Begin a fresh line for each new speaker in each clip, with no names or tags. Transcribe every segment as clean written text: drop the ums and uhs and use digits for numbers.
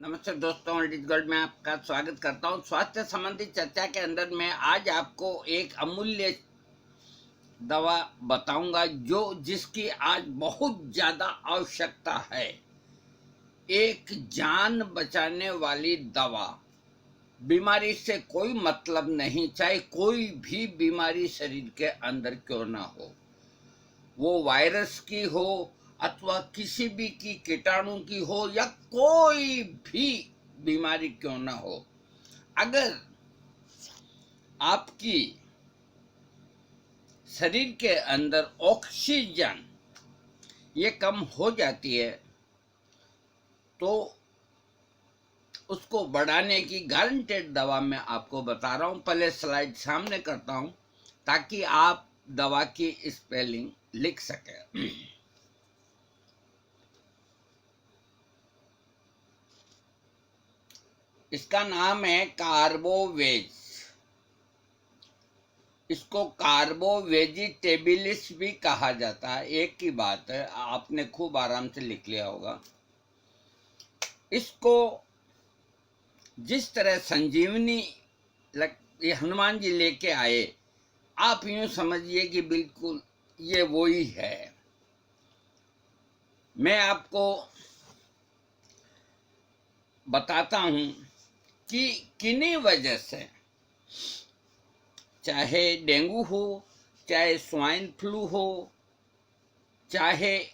नमस्ते दोस्तों, डिज गोल्ड में आपका स्वागत करता हूं। स्वास्थ्य संबंधी चर्चा के अंदर मैं आज आपको एक अमूल्य दवा बताऊंगा जो जिसकी आज बहुत ज़्यादा आवश्यकता है। एक जान बचाने वाली दवा। बीमारी से कोई मतलब नहीं, चाहे कोई भी बीमारी शरीर के अंदर क्यों ना हो, वो वायरस की हो अथवा किसी भी की कीटाणु की हो या कोई भी बीमारी क्यों ना हो, अगर आपकी शरीर के अंदर ऑक्सीजन ये कम हो जाती है तो उसको बढ़ाने की गारंटेड दवा मैं आपको बता रहा हूँ। पहले स्लाइड सामने करता हूँ ताकि आप दवा की स्पेलिंग लिख सकें। इसका नाम है कार्बोवेज। इसको कार्बोवेजिटेबिलिस भी कहा जाता है, एक ही बात है, आपने खूब आराम से लिख लिया होगा। इसको जिस तरह संजीवनी ये हनुमान जी लेके आए, आप यूं समझिए कि बिल्कुल ये वो ही है। मैं आपको बताता हूं कि किन्हीं वजह से, चाहे डेंगू हो, चाहे स्वाइन फ्लू हो, चाहे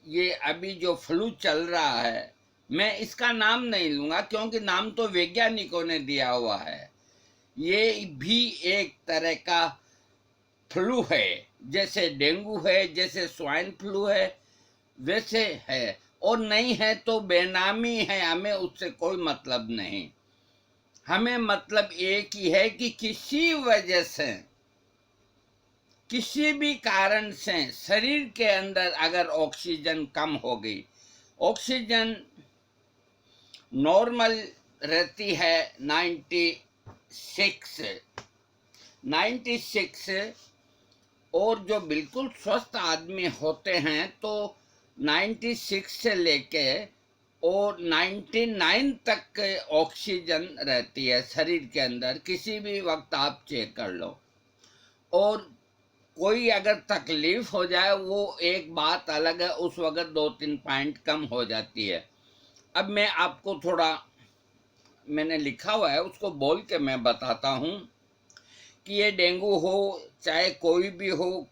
ये अभी जो फ्लू चल रहा है, मैं इसका नाम नहीं लूंगा क्योंकि नाम तो वैज्ञानिकों ने दिया हुआ है। ये भी एक तरह का फ्लू है, जैसे डेंगू है, जैसे स्वाइन फ्लू है, वैसे है। और नहीं है तो बेनामी है, हमें उससे कोई मतलब नहीं। हमें मतलब एक ही है कि किसी वजह से, किसी भी कारण से शरीर के अंदर अगर ऑक्सीजन कम हो गई, ऑक्सीजन नॉर्मल रहती है 96, और जो बिल्कुल स्वस्थ आदमी होते हैं तो 96 से लेके और 99 तक ऑक्सीजन रहती है शरीर के अंदर। किसी भी वक्त आप चेक कर लो। और कोई अगर तकलीफ हो जाए वो एक बात अलग है, उस वक्त 2-3 पॉइंट कम हो जाती है। अब मैं आपको थोड़ा, मैंने लिखा हुआ है उसको बोल के मैं बताता हूँ कि ये डेंगू हो, चाहे कोई भी हो,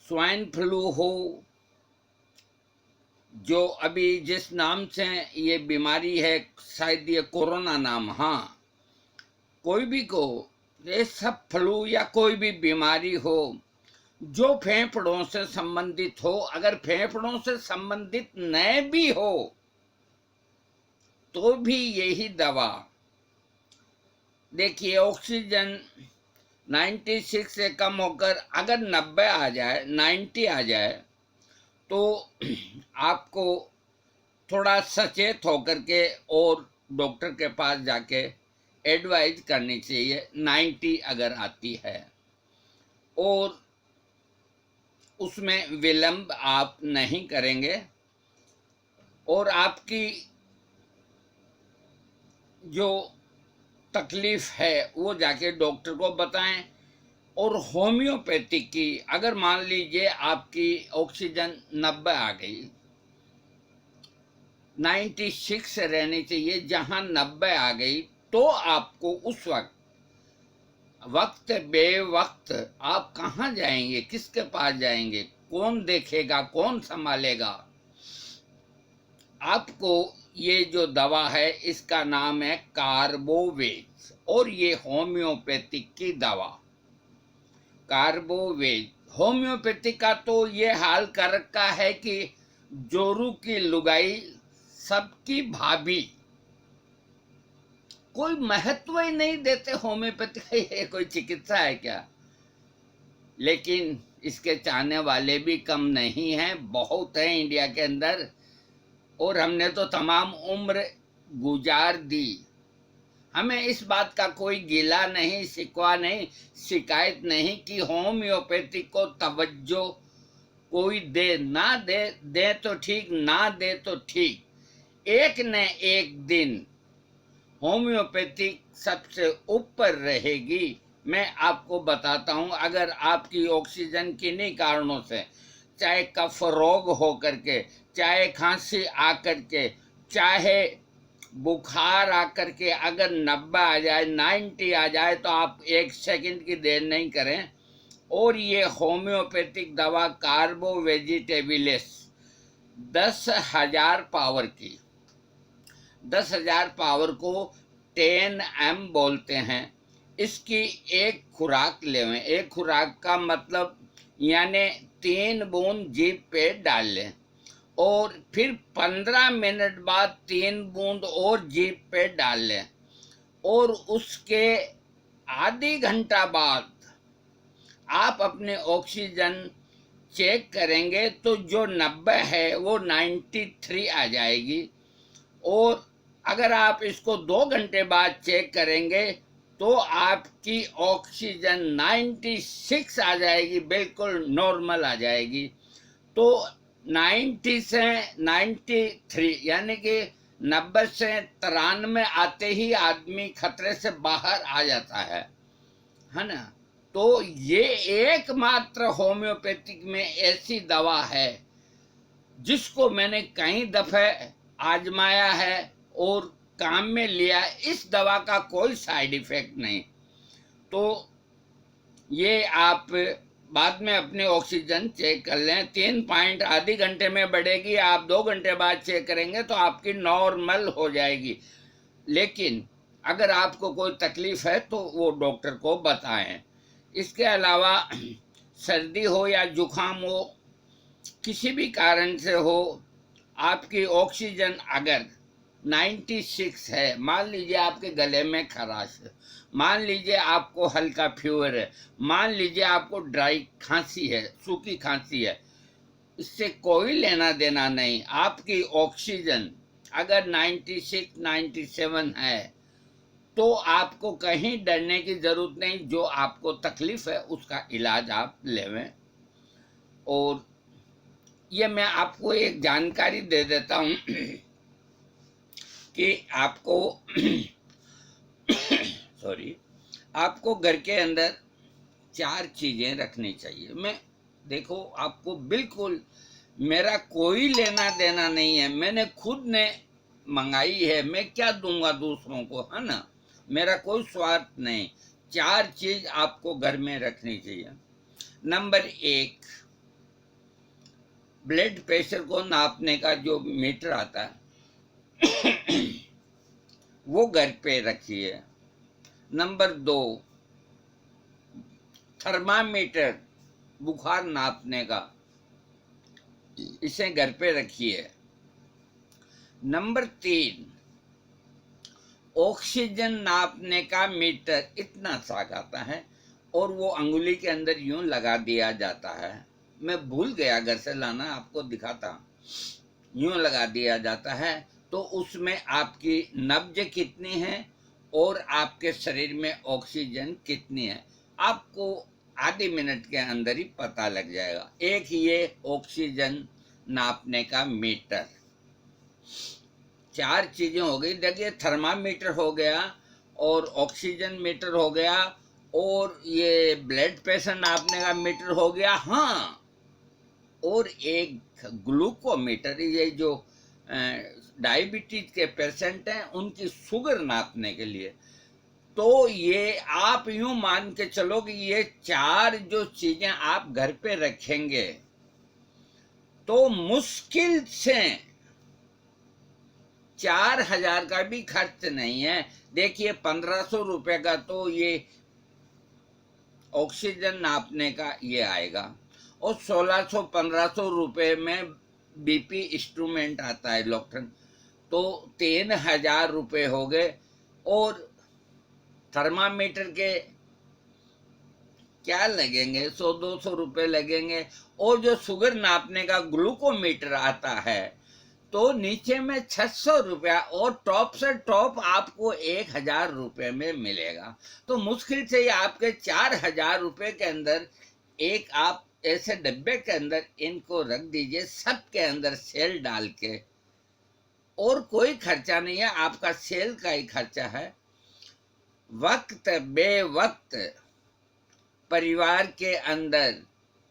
स्वाइन फ्लू हो, जो अभी जिस नाम से ये बीमारी है, शायद ये कोरोना नाम, हाँ, कोई भी को, ये सब फ्लू या कोई भी बीमारी हो जो फेफड़ों से संबंधित हो, अगर फेफड़ों से संबंधित न भी हो तो भी यही दवा। देखिए, ऑक्सीजन 96 से कम होकर अगर 90 आ जाए, 90 आ जाए, तो आपको थोड़ा सचेत होकर के और डॉक्टर के पास जाके एडवाइज करनी चाहिए। 90 अगर आती है और उसमें विलंब आप नहीं करेंगे और आपकी जो तकलीफ है वो जाके डॉक्टर को बताएं। और होम्योपैथिक की, अगर मान लीजिए आपकी ऑक्सीजन 90 आ गई, 96 रहनी चाहिए, जहां 90 आ गई, तो आपको उस वक्त बेवक्त आप कहाँ जाएंगे, किसके पास जाएंगे, कौन देखेगा, कौन संभालेगा आपको? ये जो दवा है इसका नाम है कार्बोवेज और ये होम्योपैथिक की दवा। कार्बोवेज होम्योपैथिक का तो ये हाल कर रखा है कि जोरू की लुगाई सबकी भाभी, कोई महत्व ही नहीं देते होम्योपैथी का। ये कोई चिकित्सा है क्या? लेकिन इसके चाहने वाले भी कम नहीं हैं, बहुत हैं इंडिया के अंदर। और हमने तो तमाम उम्र गुजार दी, हमें इस बात का कोई गिला नहीं, शिकवा नहीं, शिकायत नहीं कि होम्योपैथी को तवज्जो कोई दे ना दे, दे तो ठीक, ना दे तो ठीक। एक न एक दिन होम्योपैथिक सबसे ऊपर रहेगी। मैं आपको बताता हूं, अगर आपकी ऑक्सीजन किन्हीं कारणों से, चाहे कफ रोग हो करके, चाहे खांसी आकर के, चाहे बुखार आकर के, अगर 90 आ जाए, 90 आ जाए, तो आप एक सेकंड की देर नहीं करें और ये होम्योपैथिक दवा कार्बो वेजिटेबिलिस 10,000 पावर की, 10,000 पावर को 10 M बोलते हैं। इसकी एक खुराक लेवें। एक खुराक का मतलब यानी 3 बूंद जीभ पे डाल लें और फिर 15 मिनट बाद 3 बूंद और जीभ पे डाल लें और उसके आधी घंटा बाद आप अपने ऑक्सीजन चेक करेंगे तो जो 90 है वो 93 आ जाएगी। और अगर आप इसको 2 घंटे बाद चेक करेंगे तो आपकी ऑक्सीजन 96 आ जाएगी, बिल्कुल नॉर्मल आ जाएगी। तो 90 से 93 यानी कि 90 से 93 आते ही आदमी खतरे से बाहर आ जाता है ना। तो ये एकमात्र होम्योपैथिक में ऐसी दवा है जिसको मैंने कई दफे आजमाया है और काम में लिया। इस दवा का कोई साइड इफेक्ट नहीं। तो ये आप बाद में अपने ऑक्सीजन चेक कर लें। 3 पॉइंट आधी घंटे में बढ़ेगी, आप 2 घंटे बाद चेक करेंगे तो आपकी नॉर्मल हो जाएगी। लेकिन अगर आपको कोई तकलीफ है तो वो डॉक्टर को बताएं। इसके अलावा सर्दी हो या जुखाम हो, किसी भी कारण से हो, आपकी ऑक्सीजन अगर 96 है, मान लीजिए आपके गले में खराश है, मान लीजिए आपको हल्का फीवर है, मान लीजिए आपको ड्राई खांसी है, सूखी खांसी है, इससे कोई लेना देना नहीं। आपकी ऑक्सीजन अगर 96 97 है तो आपको कहीं डरने की जरूरत नहीं। जो आपको तकलीफ है उसका इलाज आप लेवें। और ये मैं आपको एक जानकारी दे देता हूं कि आपको सॉरी, आपको घर के अंदर 4 चीजें रखनी चाहिए। मैं देखो, आपको बिल्कुल मेरा कोई लेना देना नहीं है, मैंने खुद ने मंगाई है, मैं क्या दूंगा दूसरों को, है ना। मेरा कोई स्वार्थ नहीं। 4 चीज आपको घर में रखनी चाहिए। नंबर 1, ब्लड प्रेशर को नापने का जो मीटर आता है वो घर पे रखिए। नंबर 2, थर्मामीटर बुखार नापने का, इसे घर पे रखिए। नंबर 3, ऑक्सीजन नापने का मीटर इतना सा आता है और वो अंगुली के अंदर यूं लगा दिया जाता है। मैं भूल गया घर से लाना, आपको दिखाता। यूं लगा दिया जाता है तो उसमें आपकी नब्ज कितनी है और आपके शरीर में ऑक्सीजन कितनी है आपको आधे मिनट के अंदर ही पता लग जाएगा। एक ये ऑक्सीजन नापने का मीटर। 4 चीजें हो गई। देखिए, थर्मामीटर हो गया और ऑक्सीजन मीटर हो गया और ये ब्लड प्रेशर नापने का मीटर हो गया। हाँ, और एक ग्लूकोमीटर, ये जो डायबिटीज के पेशेंट हैं उनकी शुगर नापने के लिए। तो ये आप यूं मान के चलो कि ये 4 जो चीजें आप घर पे रखेंगे तो मुश्किल से 4,000 का भी खर्च नहीं है। देखिए, 1,500 रुपए का तो ये ऑक्सीजन नापने का ये आएगा और 1,600-1,500 रुपए में बीपी इंस्ट्रूमेंट आता है डॉक्टर, तो 3,000 रुपए हो गए। और थर्मामीटर के क्या लगेंगे, 100-200 रुपए लगेंगे। और जो शुगर नापने का ग्लूकोमीटर आता है तो नीचे में 600 रुपया और टॉप से टॉप आपको 1,000 रुपये में मिलेगा। तो मुश्किल से ही आपके 4,000 रुपये के अंदर एक आप ऐसे डब्बे के अंदर इनको रख दीजिए, सब के अंदर सेल डाल के, और कोई खर्चा नहीं है, आपका सेल का ही खर्चा है। वक्त बेवक्त परिवार के अंदर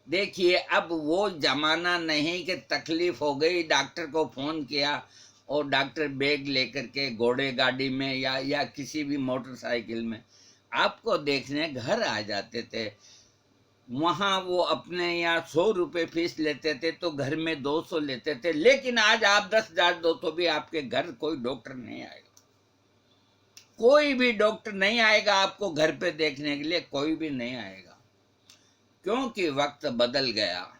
देखिए, अब वो जमाना नहीं कि तकलीफ हो गई, डॉक्टर को फोन किया और डॉक्टर बैग लेकर के घोड़े गाड़ी में या किसी भी मोटरसाइकिल में आपको देखने घर आ जाते थे। वहाँ वो अपने यहाँ 100 रुपये फीस लेते थे तो घर में 200 लेते थे, लेकिन आज आप 10,000 दो तो भी आपके घर कोई डॉक्टर नहीं आएगा। कोई भी डॉक्टर नहीं आएगा आपको घर पे देखने के लिए, कोई भी नहीं आएगा, क्योंकि वक्त बदल गया।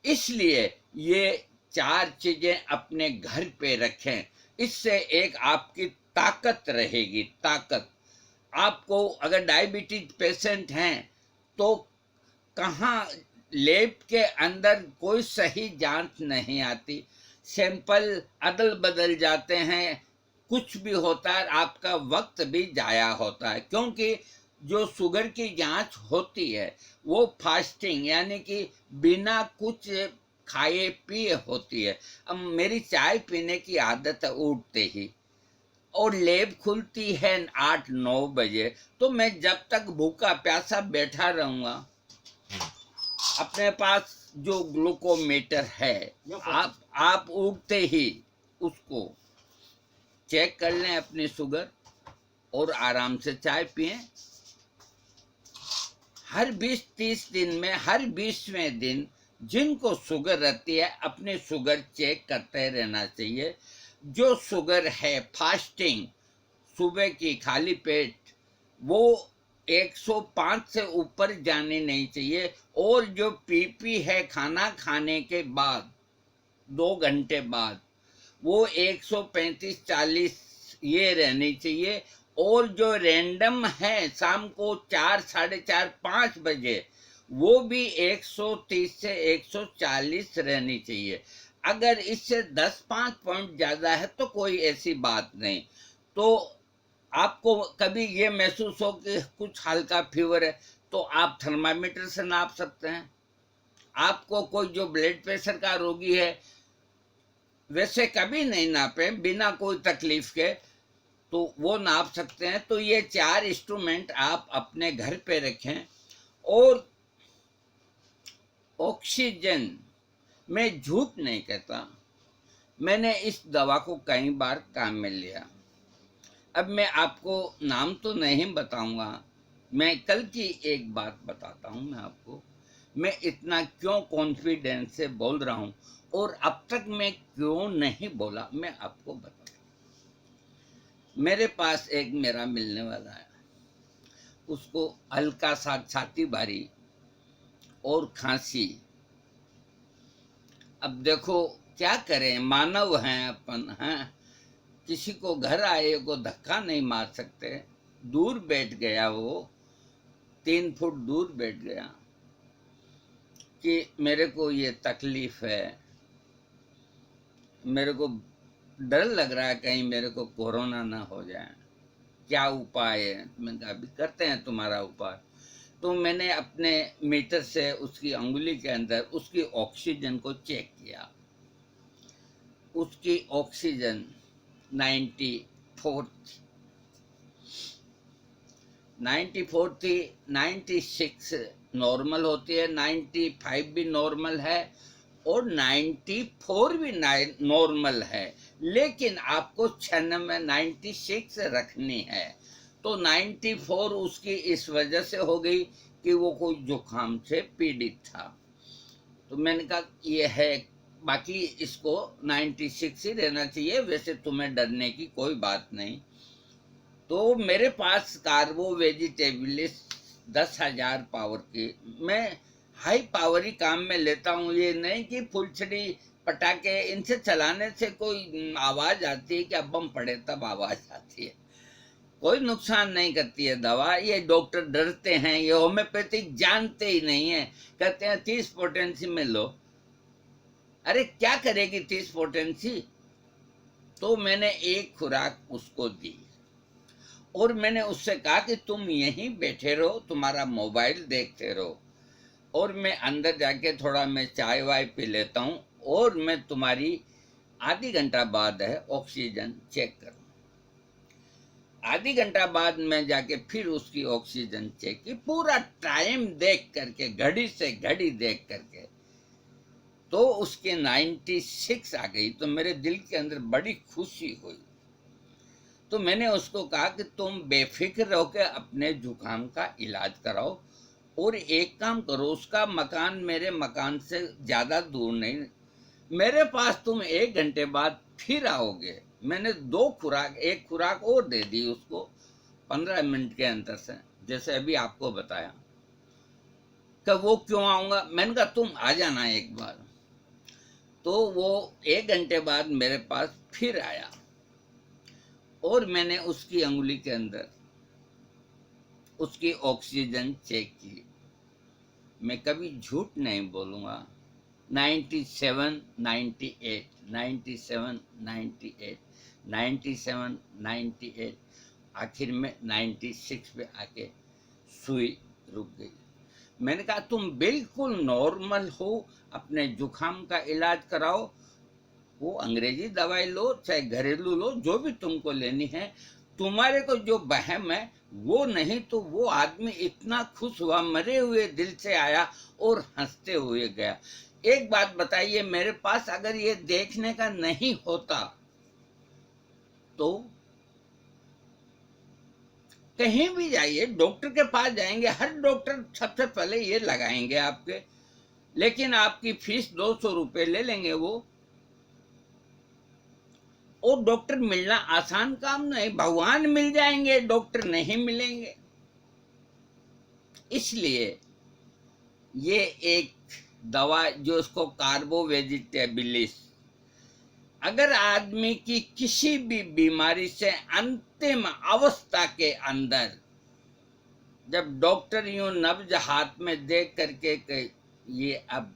इसलिए ये 4 चीजें अपने घर पे रखें, इससे एक आपकी ताकत रहेगी। ताकत आपको, अगर डायबिटीज पेशेंट हैं तो कहाँ लैब के अंदर कोई सही जांच नहीं आती, सैंपल अदल बदल जाते हैं, कुछ भी होता है, आपका वक्त भी जाया होता है। क्योंकि जो शुगर की जांच होती है वो फास्टिंग यानी कि बिना कुछ खाए पिए होती है। अब मेरी चाय पीने की आदत है उठते ही, और लैब खुलती है 8-9 बजे, तो मैं जब तक भूखा प्यासा बैठा रहूंगा, अपने पास जो ग्लूकोमीटर है, आप उठते ही उसको चेक कर लें अपनी शुगर और आराम से चाय पिएं। हर 20-30 दिन में, हर 20वें दिन जिनको शुगर रहती है अपनी शुगर चेक करते रहना चाहिए। जो शुगर है फास्टिंग, सुबह की खाली पेट, वो 105 से ऊपर जानी नहीं चाहिए। और जो पीपी है खाना खाने के बाद 2 घंटे बाद, वो 135-40 ये रहनी चाहिए। और जो रैंडम है शाम को 4, 4:30, 5 बजे, वो भी 130 से 140 रहनी चाहिए। अगर इससे 10-5 पॉइंट ज़्यादा है तो कोई ऐसी बात नहीं। तो आपको कभी ये महसूस हो कि कुछ हल्का फीवर है तो आप थर्मामीटर से नाप सकते हैं। आपको कोई जो ब्लड प्रेशर का रोगी है वैसे कभी नहीं नापे बिना कोई तकलीफ के, तो वो नाप सकते हैं। तो ये 4 इंस्ट्रूमेंट आप अपने घर पे रखें। और ऑक्सीजन, मैं झूठ नहीं कहता, मैंने इस दवा को कई बार काम में लिया। अब मैं आपको नाम तो नहीं बताऊंगा, मैं कल की एक बात बताता हूं मैं आपको, मैं इतना क्यों कॉन्फिडेंस से बोल रहा हूं और अब तक मैं क्यों नहीं बोला, मैं आपको बताता हूं। मेरे पास एक मेरा मिलने वाला है, उसको हल्का सा छाती भारी और खांसी। अब देखो क्या करें, मानव हैं अपन, हैं, किसी को घर आए को धक्का नहीं मार सकते। दूर बैठ गया, वो 3 फुट दूर बैठ गया कि मेरे को ये तकलीफ है, मेरे को डर लग रहा है कहीं मेरे को कोरोना ना हो जाए, क्या उपाय है। मैंने कहा अभी करते हैं तुम्हारा उपाय। तो मैंने अपने मीटर से उसकी अंगुली के अंदर उसकी ऑक्सीजन को चेक किया। उसकी ऑक्सीजन 94 थी, 96 नॉर्मल होती है, 95 भी नॉर्मल है और 94 भी नॉर्मल है। लेकिन आपको 96 रखनी है। तो 94 उसकी इस वजह से हो गई कि वो कोई जुकाम से पीड़ित था। तो मैंने कहा ये है, बाकी इसको 96 ही रहना चाहिए, वैसे तुम्हें डरने की कोई बात नहीं। तो मेरे पास कार्बो वेजिटेबलिस 10,000 पावर की, मैं हाई पावर ही काम में लेता हूँ। ये नहीं कि फुलछड़ी पटाखे इनसे चलाने से कोई आवाज़ आती है, क्या बम पड़े तब आवाज़ आती है, कोई नुकसान नहीं करती है दवा। ये डॉक्टर डरते हैं, ये होम्योपैथिक जानते ही नहीं है, कहते हैं 30 पोटेंसी में लो। अरे क्या करेगी 30 पोटेंसी। तो मैंने एक खुराक उसको दी और मैंने उससे कहा कि तुम यहीं बैठे रहो, तुम्हारा मोबाइल देखते रहो और मैं अंदर जाके थोड़ा मैं चाय वाय पी लेता हूँ और मैं तुम्हारी आधी घंटा बाद है ऑक्सीजन चेक करो। आधी घंटा बाद में जाके फिर उसकी ऑक्सीजन चेक की, पूरा टाइम देख करके, घड़ी से घड़ी देख करके, तो उसके 96 आ गई। तो मेरे दिल के अंदर बड़ी खुशी हुई। तो मैंने उसको कहा कि तुम बेफिक्र रहो के अपने जुकाम का इलाज कराओ, और एक काम करो, उसका मकान मेरे मकान से ज़्यादा दूर नहीं, मेरे पास तुम 1 घंटे बाद फिर आओगे। मैंने 2 खुराक, एक खुराक और दे दी उसको 15 मिनट के अंतर से, जैसे अभी आपको बताया। कि वो क्यों आऊँगा, मैंने कहा तुम आ जाना एक बार। तो वो 1 घंटे बाद मेरे पास फिर आया, और मैंने उसकी अंगुली के अंदर उसकी ऑक्सीजन चेक की। मैं कभी झूठ नहीं बोलूँगा, 97, 98, 97, 98, 97, 98, आखिर में 96 पे आके सुई रुक गई। मैंने कहा तुम बिल्कुल नॉर्मल हो, अपने जुकाम का इलाज कराओ, वो अंग्रेजी दवाई लो चाहे घरेलू लो, जो भी तुमको लेनी है। तुम्हारे को जो वहम है वो नहीं। तो वो आदमी इतना खुश हुआ, मरे हुए दिल से आया और हंसते हुए गया। एक बात बताइए, मेरे पास अगर ये देखने का नहीं होता तो कहीं भी जाइए, डॉक्टर के पास जाएंगे, हर डॉक्टर सबसे पहले ये लगाएंगे आपके, लेकिन आपकी फीस 200 रुपये ले लेंगे वो। और डॉक्टर मिलना आसान काम नहीं, भगवान मिल जाएंगे, डॉक्टर नहीं मिलेंगे। इसलिए ये एक दवा जो उसको कार्बो वेजिटेबिलिस, अगर आदमी की किसी भी बीमारी से अंतिम अवस्था के अंदर, जब डॉक्टर यूं नब्ज हाथ में देख करके कि ये अब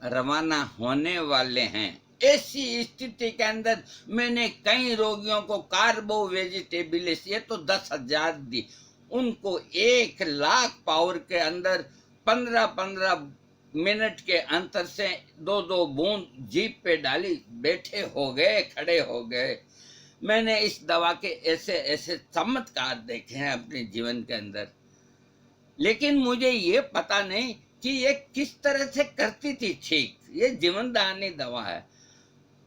रवाना होने वाले हैं, ऐसी स्थिति के अंदर मैंने कई रोगियों को कार्बो वेजिटेबिलिस, ये तो 10,000 दी, उनको 1,00,000 पावर के अंदर 15-15 मिनट के अंतर से 2-2 बूंद जीप पे डाली, बैठे हो गए, खड़े हो गए। मैंने इस दवा के ऐसे ऐसे चमत्कार देखे हैं अपने जीवन के अंदर, लेकिन मुझे ये पता नहीं कि ये किस तरह से करती थी ठीक। ये जीवनदायिनी दवा है।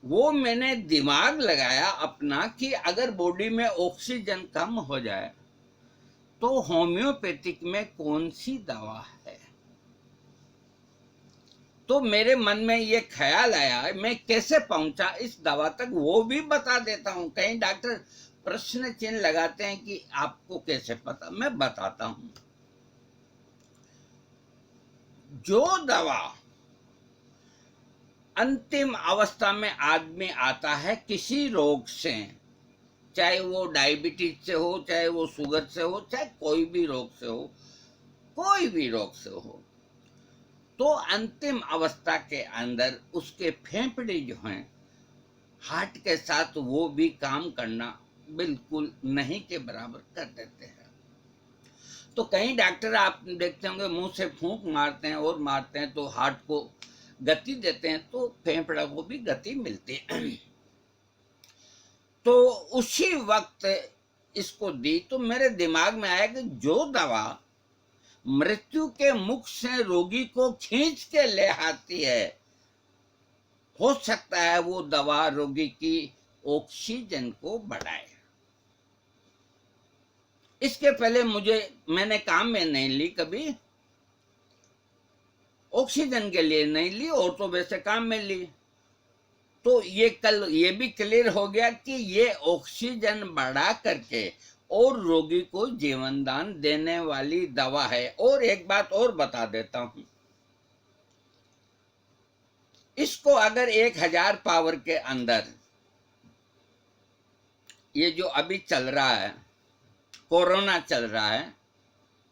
वो मैंने दिमाग लगाया अपना कि अगर बॉडी में ऑक्सीजन कम हो जाए तो होम्योपैथिक में कौन सी दवा है। तो मेरे मन में ये ख्याल आया, मैं कैसे पहुंचा इस दवा तक वो भी बता देता हूं। कई डॉक्टर प्रश्न चिन्ह लगाते हैं कि आपको कैसे पता, मैं बताता हूं। जो दवा अंतिम अवस्था में आदमी आता है किसी रोग से, चाहे वो डायबिटीज से हो, चाहे वो शुगर से हो, चाहे कोई भी रोग से हो, कोई भी रोग से हो, तो अंतिम अवस्था के अंदर उसके फेफड़े जो हैं हार्ट के साथ वो भी काम करना बिल्कुल नहीं के बराबर कर देते हैं। तो कई डॉक्टर आप देखते होंगे मुंह से फूंक मारते हैं और मारते हैं तो हार्ट को गति देते हैं, तो फेफड़ा को भी गति मिलती है। तो उसी वक्त इसको दी तो मेरे दिमाग में आया कि जो दवा मृत्यु के मुख से रोगी को खींच के ले आती है, हो सकता है वो दवा रोगी की ऑक्सीजन को बढ़ाए। इसके पहले मैंने काम में नहीं ली कभी, ऑक्सीजन के लिए नहीं ली, और तो वैसे काम में ली। तो ये कल ये भी क्लियर हो गया कि ये ऑक्सीजन बढ़ा करके और रोगी को जीवन दान देने वाली दवा है। और एक बात और बता देता हूं, इसको अगर 1,000 पावर के अंदर, ये जो अभी चल रहा है, कोरोना चल रहा है,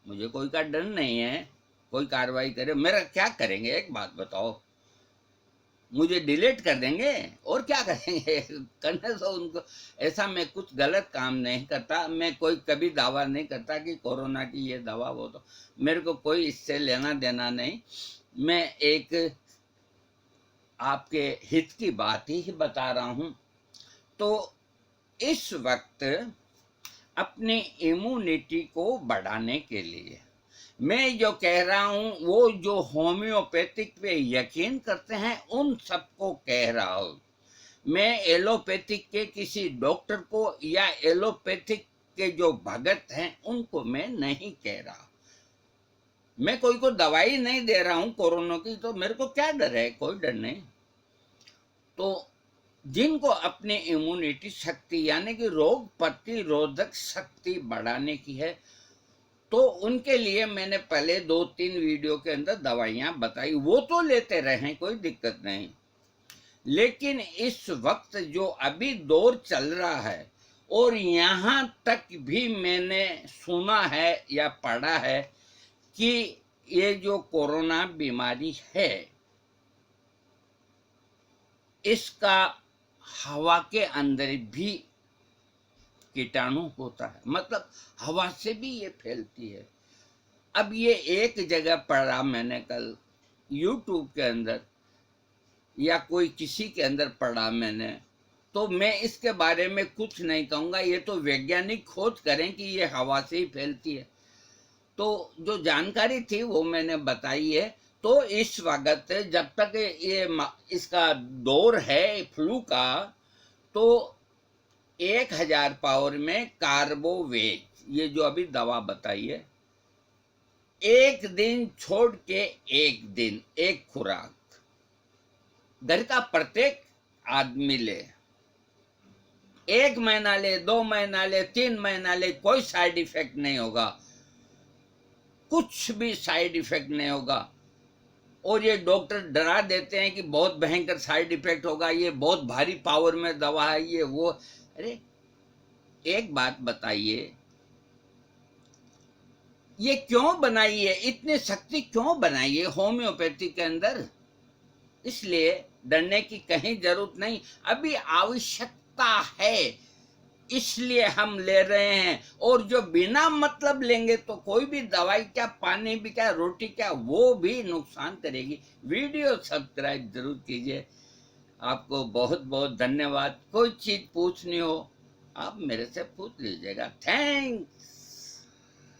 मुझे कोई का डर नहीं है, कोई कार्रवाई करे मेरा क्या करेंगे, एक बात बताओ, मुझे डिलीट कर देंगे और क्या करेंगे। करने तो उनको, ऐसा मैं कुछ गलत काम नहीं करता, मैं कोई कभी दावा नहीं करता कि कोरोना की ये दवा वो, तो मेरे को कोई इससे लेना देना नहीं। मैं एक आपके हित की बात ही बता रहा हूं। तो इस वक्त अपनी इम्यूनिटी को बढ़ाने के लिए मैं जो कह रहा हूं, वो जो होम्योपैथिक पे यकीन करते हैं उन सबको कह रहा हूं। मैं एलोपैथिक के किसी डॉक्टर को या एलोपैथिक के जो भगत हैं उनको मैं नहीं कह रहा। मैं कोई को दवाई नहीं दे रहा हूं कोरोना की, तो मेरे को क्या डर है, कोई डर नहीं। तो जिनको अपनी इम्यूनिटी शक्ति यानी कि रोग प्रतिरोधक शक्ति बढ़ाने की है, तो उनके लिए मैंने पहले 2-3 वीडियो के अंदर दवाइयां बताई, वो तो लेते रहे, कोई दिक्कत नहीं। लेकिन इस वक्त जो अभी दौर चल रहा है, और यहाँ तक भी मैंने सुना है या पढ़ा है कि ये जो कोरोना बीमारी है, इसका हवा के अंदर भी कीटाणु होता है, मतलब हवा से भी ये फैलती है। अब ये एक जगह पढ़ा मैंने कल YouTube के अंदर, या कोई किसी के अंदर पढ़ा मैंने, तो मैं इसके बारे में कुछ नहीं कहूँगा, ये तो वैज्ञानिक खोज करें कि ये हवा से ही फैलती है। तो जो जानकारी थी वो मैंने बताई है। तो इस वक्त जब तक ये इसका दौर है फ्लू का, तो 1000 पावर में कार्बोवेज, ये जो अभी दवा बताई है, एक दिन छोड़ के एक दिन एक खुराक घर का प्रत्येक आदमी ले, 1 महीना ले, 2 महीना ले, 3 महीना ले, कोई साइड इफेक्ट नहीं होगा, कुछ भी साइड इफेक्ट नहीं होगा। और ये डॉक्टर डरा देते हैं कि बहुत भयंकर साइड इफेक्ट होगा, ये बहुत भारी पावर में दवा है, ये वो। अरे एक बात बताइए, ये क्यों बनाई है, इतनी शक्ति क्यों बनाई है होम्योपैथी के अंदर? इसलिए डरने की कहीं जरूरत नहीं, अभी आवश्यकता है, इसलिए हम ले रहे हैं। और जो बिना मतलब लेंगे तो कोई भी दवाई क्या, पानी भी क्या, रोटी क्या, वो भी नुकसान करेगी। वीडियो सब्सक्राइब जरूर कीजिए। आपको बहुत बहुत धन्यवाद। कोई चीज पूछनी हो आप मेरे से पूछ लीजिएगा। थैंक्स।